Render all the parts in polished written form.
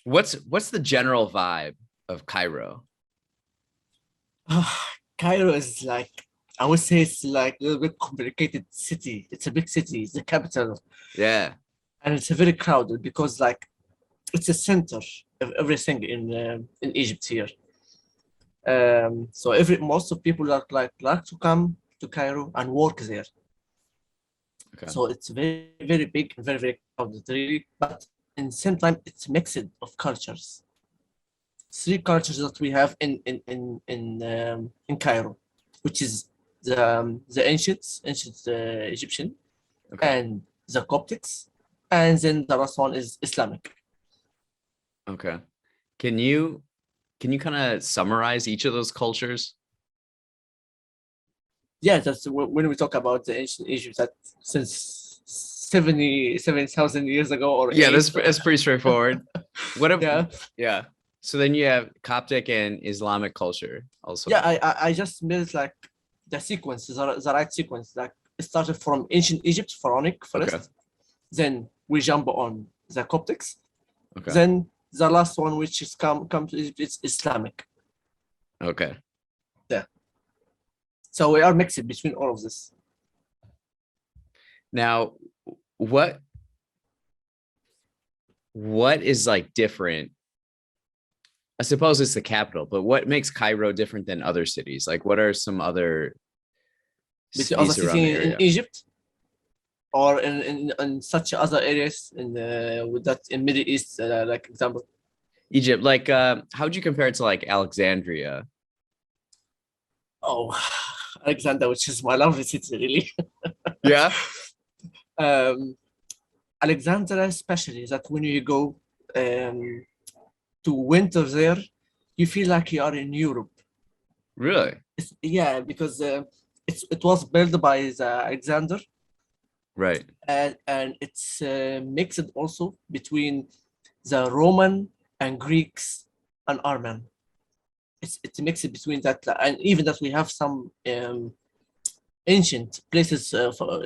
What's the general vibe of Cairo? Cairo is like, I would say it's like a little bit complicated city. It's a big city, it's the capital, Yeah. and it's a very crowded because like it's a center of everything in Egypt here. So every most of people like to come to Cairo and work there. Okay. So it's very big and very crowded really, but in the same time it's mixed of cultures. Three cultures that we have in Cairo, which is the ancient Egyptian, Okay. and the Coptics, and then the last one is Islamic. Okay. Can you can you kind of summarize each of those cultures? Yeah, that's when we talk about the ancient Egypt that since 7,000 years ago or Yeah, eight. that's pretty straightforward. What if Yeah, yeah. So then you have Coptic and Islamic culture yeah. also. I just made it like the sequence, the right sequence. Like it started from ancient Egypt, pharaonic Okay. first. Then we jump on the Coptics. Okay. Then the last one, which is come to Egypt, it's Islamic. Okay. Yeah. So we are mixed between all of this. Now, what what is like different? I suppose it's the capital, but what makes Cairo different than other cities? Like what are some other Between other cities around the cities in area? Egypt or in such other areas with that in Middle East, like example. Egypt, like how'd you compare it to like Alexandria? Oh, Alexander, which is my lovely city, really. Yeah. um, Alexandria, especially that when you go um, to winter there, you feel like you are in Europe. Really? Yeah, because it was built by the Alexander, Right. and it's mixed also between the Roman and Greeks and Armen. It's a mix between that, and even that we have some ancient places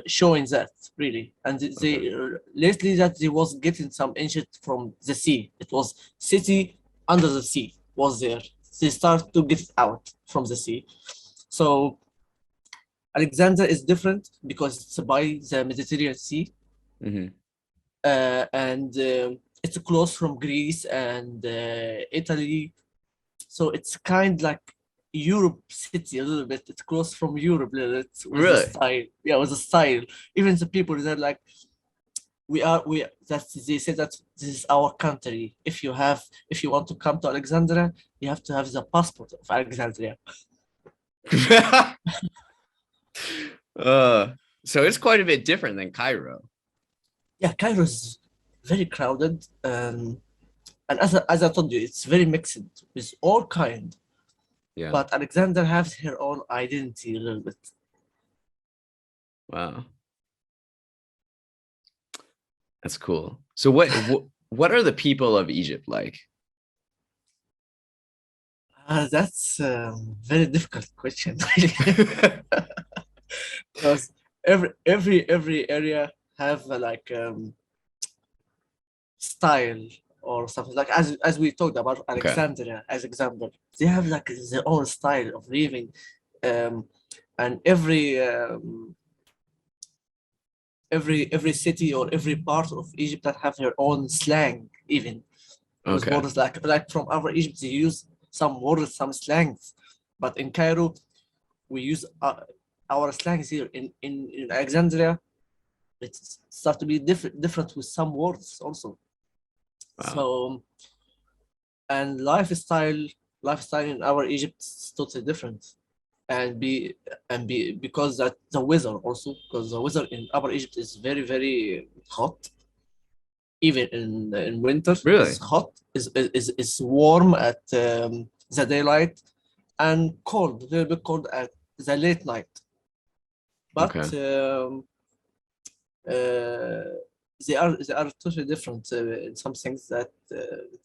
showing that really, and Okay. they lately that they was getting some ancient from the sea. It was city under the sea was there. They start to get it out from the sea. So Alexander is different because it's by the Mediterranean Sea, Hmm. and it's close from Greece and Italy. So it's kind like Europe city a little bit. It's close from Europe a little bit with the Really? style. Yeah, with the style. Even the people they're like, we that they say that this is our country. If you want to come to Alexandria, you have to have the passport of Alexandria. uh, so it's quite a bit different than Cairo. Yeah, Cairo is very crowded, and as I told you, it's very mixed with all kind. Yeah. But Alexander has her own identity a little bit. Wow. That's cool. So what are the people of Egypt like? That's a very difficult question, because every area have like style or something like as we talked about Okay. Alexandria as example. They have like their own style of living, um, and every city or every part of Egypt that have their own slang even with Okay. words like from our Egypt they use some words some slangs, but in Cairo we use our slangs here in Alexandria. It start to be different with some words also. Wow. So and lifestyle in our Egypt is totally different, and be because that the weather also because the weather in our Egypt is very hot. Even in winter Really? is hot, is warm at the daylight, and cold, a little bit cold at the late night. But Okay. uh, they are totally different in some things that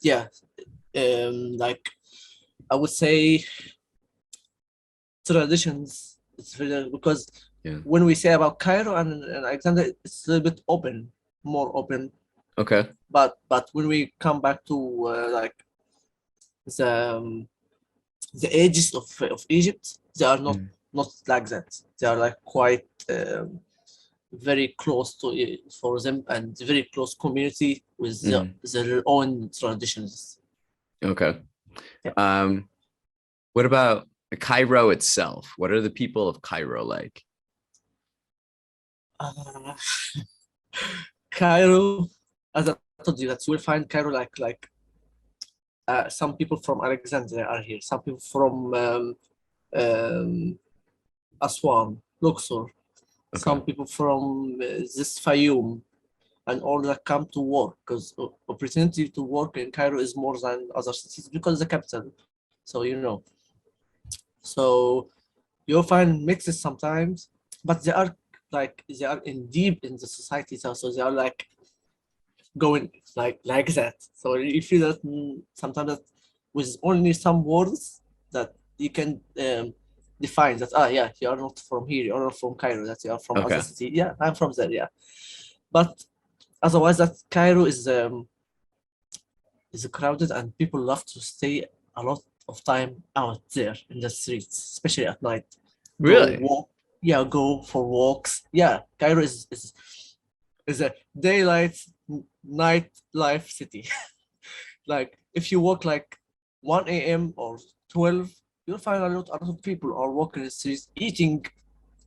yeah, like I would say traditions. It's very because Yeah. when we say about Cairo and Alexander, it's a little bit open, more open. Okay. But when we come back to like the um, the ages of Egypt, they are Mm, not like that. They are like quite very close to it for them and very close community with mm, their own traditions. okay. Yeah. Um, what about Cairo itself? What are the people of Cairo like? Uh, Cairo, as I told you, that you will find Cairo like some people from Alexandria are here, some people from um, Aswan, Luxor, Okay. some people from this Fayoum, and all that come to work because opportunity to work in Cairo is more than other cities because the capital. So so you'll find mixes sometimes, but they are in deep in the society, so they are like going like that. So you feel that sometimes that with only some words that you can define that yeah, you are not from here, you are not from Cairo, that you are from other Okay. city. Yeah, I'm from there, yeah. But otherwise that Cairo is crowded and people love to stay a lot of time out there in the streets, especially at night. Go Really? walk, yeah, go for walks. Yeah, Cairo is a daylight night life city. Like if you walk like 1 a.m. or 12, you'll find a lot of people are walking the streets, eating,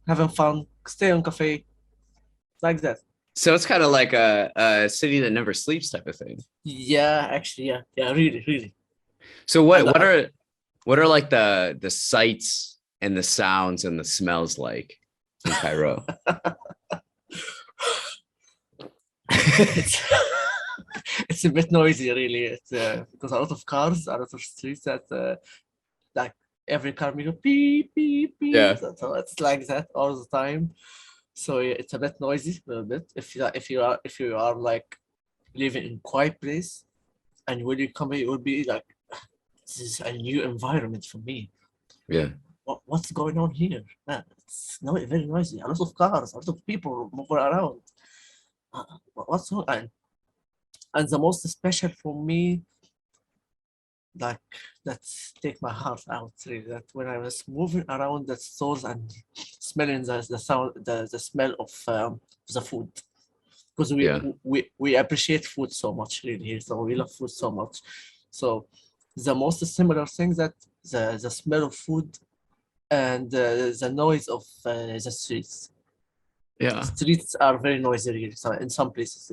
having fun, stay on cafe, like that. So it's kind of like a city that never sleeps type of thing. Yeah, actually, yeah, yeah, really, really. So And what are like the sights and the sounds and the smells like in Cairo? it's it's a bit noisy, really. It's because a lot of cars, a lot of streets that like every car will go beep beep beep. Yeah. So it's like that all the time. So yeah, it's a bit noisy, a little bit. If you are like living in quiet place, and when you come here, it will be like this is a new environment for me. Yeah. What's going on here? It's no, very noisy. A lot of cars, a lot of people moving around. What's on? And the most special for me, like that's take my heart out really, that when I was moving around the stores and smelling the sound, the smell of the food, because Yeah. we appreciate food so much really here, so we love food so much. So the most similar thing that the smell of food and the noise of the streets. Yeah. Streets are very noisy really, so in some places.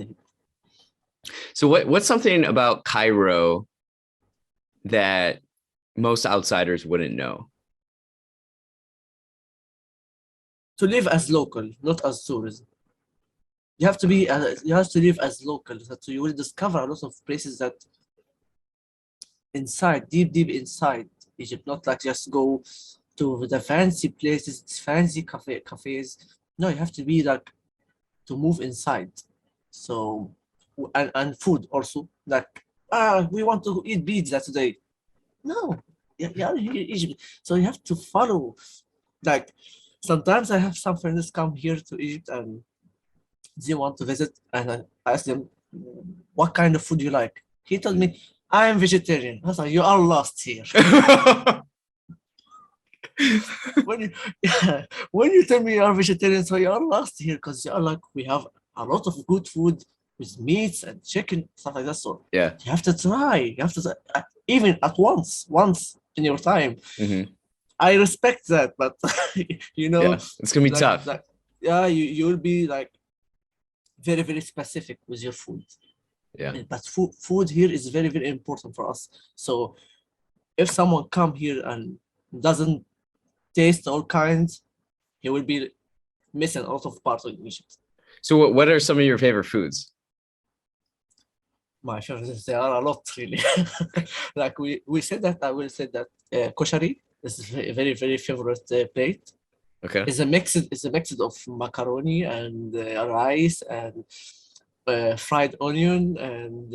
So what's something about Cairo that most outsiders wouldn't know? To live as local, not as tourism. You have to be you have to live as local, so you will discover a lot of places that inside, deep inside Egypt, not like just go to the fancy places, fancy cafes. No, you have to be like to move inside. So and food also, like we want to eat pizza today. No, yeah, Egypt. So you have to follow. Like sometimes I have some friends come here to Egypt and they want to visit, and I asked them, what kind of food you like? He told me, I'm vegetarian. I was like, you are lost here. when you yeah, when you tell me you are vegetarian, so you are lost here because you are like, we have a lot of good food with meats and chicken, stuff like that. So Yeah. you have to try. You have to even at once in your time. Hmm. I respect that, but Yeah. It's gonna be tough. like yeah, you will be like very specific with your food. Yeah. But food here is very important for us. So if someone come here and doesn't taste all kinds, he will be missing a lot of parts of Egypt. So what are some of your favorite foods? My favorites, there are a lot really. Like we said that, I will say that koshari is very favorite plate. Okay. It's a mix of macaroni and rice and fried onion and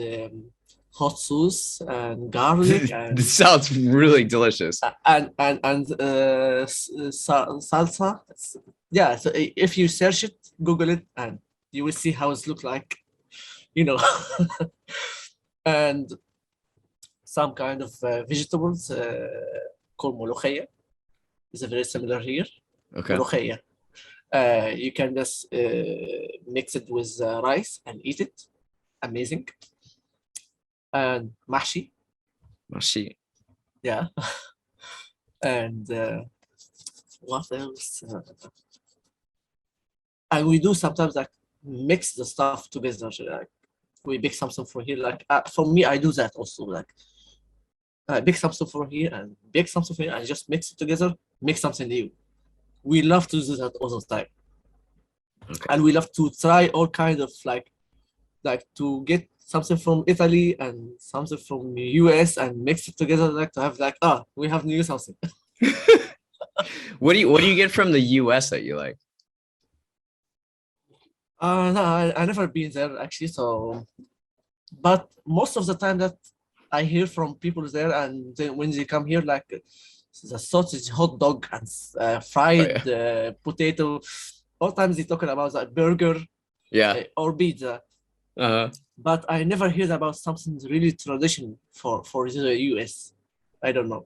hot sauce and garlic This sounds really delicious. salsa. Yeah, so if you search it, Google it, and you will see how it look like. you know, and some kind of vegetables called molokhia. It's very similar here. Okay. Molokhia. You can just mix it with rice and eat it. Amazing. And mahshi, Mashi. yeah. And what else? And we do sometimes like mix the stuff together. Like we bake something for here. Like for me, I do that also. Like I bake something for here and bake something for here and just mix it together, make something new. We love to do that all the time. Okay. And we love to try all kind of like to get something from Italy and something from the US and mix it together, like to have like we have new something. What do you get from the US that you like? No, I never been there actually. So, but most of the time that I hear from people there, and then when they come here, like the sausage hot dog and Oh, fried yeah. potato. All times they talking about that burger Yeah. or pizza, Uh-huh. but I never heard about something really traditional for the US. I don't know.